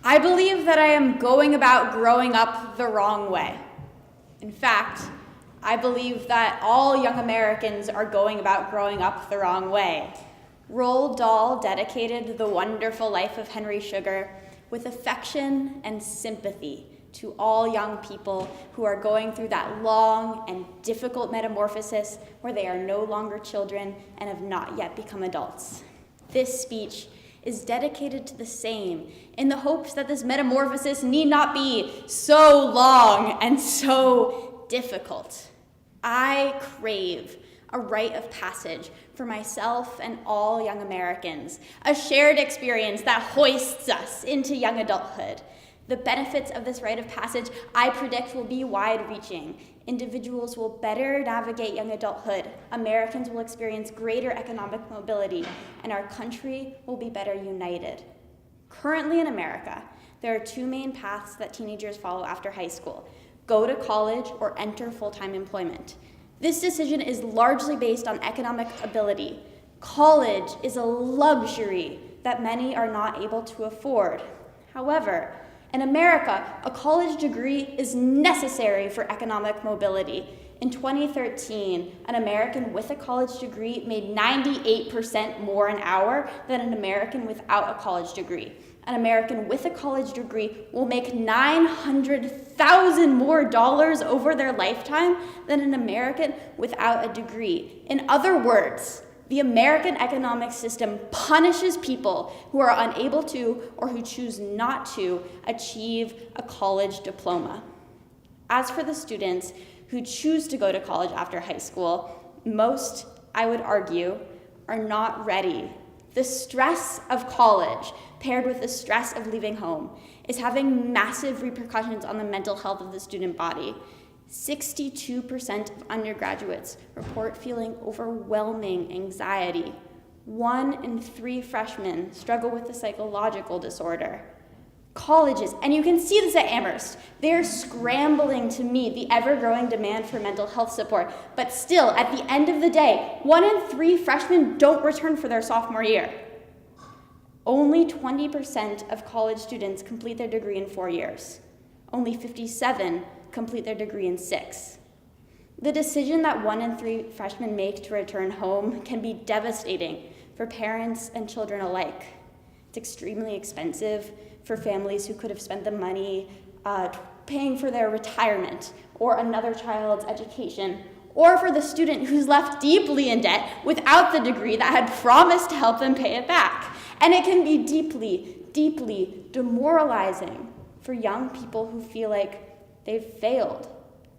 I believe that I am going about growing up the wrong way. In fact, I believe that all young Americans are going about growing up the wrong way. Roald Dahl dedicated the wonderful life of Henry Sugar with affection and sympathy to all young people who are going through that long and difficult metamorphosis where they are no longer children and have not yet become adults. This speech is dedicated to the same in the hopes that this metamorphosis need not be so long and so difficult. I crave a rite of passage for myself and all young Americans, a shared experience that hoists us into young adulthood. The benefits of this rite of passage, I predict, will be wide-reaching. Individuals will better navigate young adulthood, Americans will experience greater economic mobility, and our country will be better united. Currently in America, there are two main paths that teenagers follow after high school: go to college or enter full-time employment. This decision is largely based on economic ability. College is a luxury that many are not able to afford. However, in America, a college degree is necessary for economic mobility. In 2013, an American with a college degree made 98% more an hour than an American without a college degree. An American with a college degree will make $900,000 more over their lifetime than an American without a degree. In other words, the American economic system punishes people who are unable to or who choose not to achieve a college diploma. As for the students who choose to go to college after high school, most, I would argue, are not ready. The stress of college, paired with the stress of leaving home, is having massive repercussions on the mental health of the student body. 62% of undergraduates report feeling overwhelming anxiety. 1 in 3 freshmen struggle with a psychological disorder. Colleges, and you can see this at Amherst, they're scrambling to meet the ever-growing demand for mental health support. But still, at the end of the day, 1 in 3 freshmen don't return for their sophomore year. Only 20% of college students complete their degree in 4 years. Only 57 complete their degree in 6. The decision that 1 in 3 freshmen make to return home can be devastating for parents and children alike. It's extremely expensive for families who could have spent the money paying for their retirement or another child's education, or for the student who's left deeply in debt without the degree that had promised to help them pay it back. And it can be deeply, deeply demoralizing for young people who feel like they've failed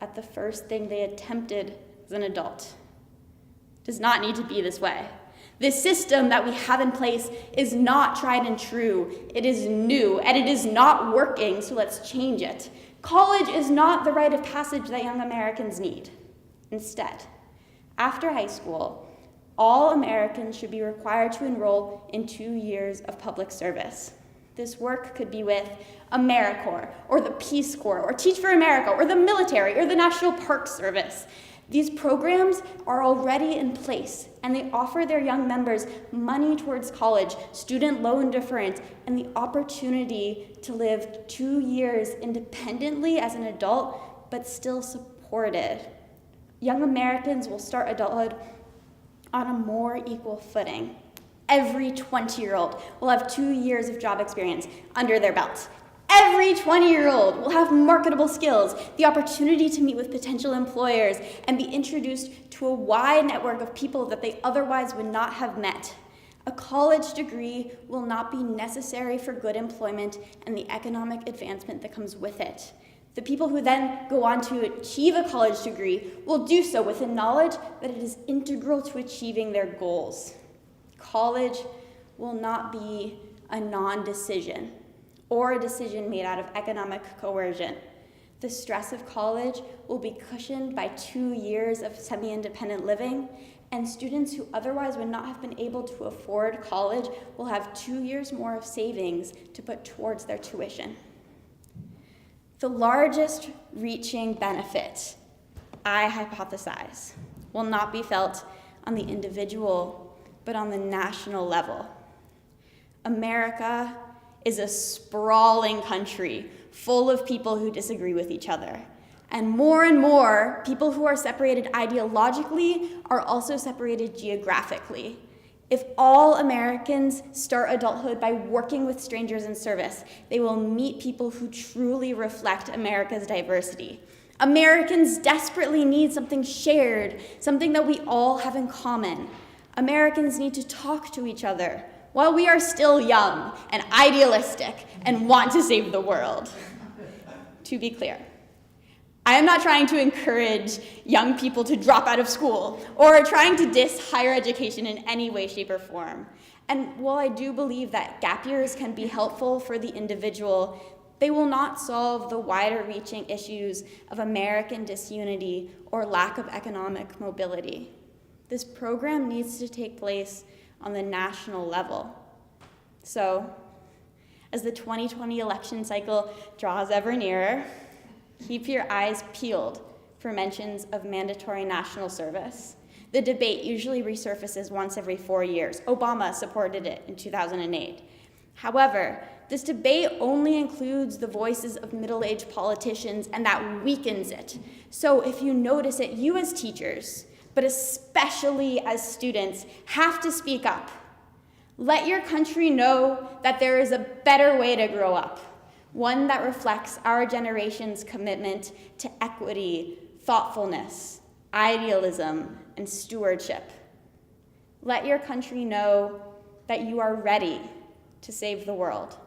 at the first thing they attempted as an adult. It does not need to be this way. This system that we have in place is not tried and true. It is new, and it is not working, so let's change it. College is not the rite of passage that young Americans need. Instead, after high school, all Americans should be required to enroll in 2 years of public service. This work could be with AmeriCorps, or the Peace Corps, or Teach for America, or the military, or the National Park Service. These programs are already in place, and they offer their young members money towards college, student loan deference, and the opportunity to live 2 years independently as an adult, but still supported. Young Americans will start adulthood on a more equal footing. Every 20-year-old will have 2 years of job experience under their belt. Every 20-year-old will have marketable skills, the opportunity to meet with potential employers, and be introduced to a wide network of people that they otherwise would not have met. A college degree will not be necessary for good employment and the economic advancement that comes with it. The people who then go on to achieve a college degree will do so with the knowledge that it is integral to achieving their goals. College will not be a non-decision or a decision made out of economic coercion. The stress of college will be cushioned by 2 years of semi-independent living, and students who otherwise would not have been able to afford college will have 2 years more of savings to put towards their tuition. The largest reaching benefit, I hypothesize, will not be felt on the individual, but on the national level. America is a sprawling country full of people who disagree with each other. And more, people who are separated ideologically are also separated geographically. If all Americans start adulthood by working with strangers in service, they will meet people who truly reflect America's diversity. Americans desperately need something shared, something that we all have in common. Americans need to talk to each other while we are still young and idealistic and want to save the world. To be clear, I am not trying to encourage young people to drop out of school or trying to diss higher education in any way, shape, or form. And while I do believe that gap years can be helpful for the individual, they will not solve the wider-reaching issues of American disunity or lack of economic mobility. This program needs to take place on the national level. So, as the 2020 election cycle draws ever nearer, keep your eyes peeled for mentions of mandatory national service. The debate usually resurfaces once every 4 years. Obama supported it in 2008. However, this debate only includes the voices of middle-aged politicians, and that weakens it. So if you notice it, you as teachers, but especially as students, have to speak up. Let your country know that there is a better way to grow up, one that reflects our generation's commitment to equity, thoughtfulness, idealism, and stewardship. Let your country know that you are ready to save the world.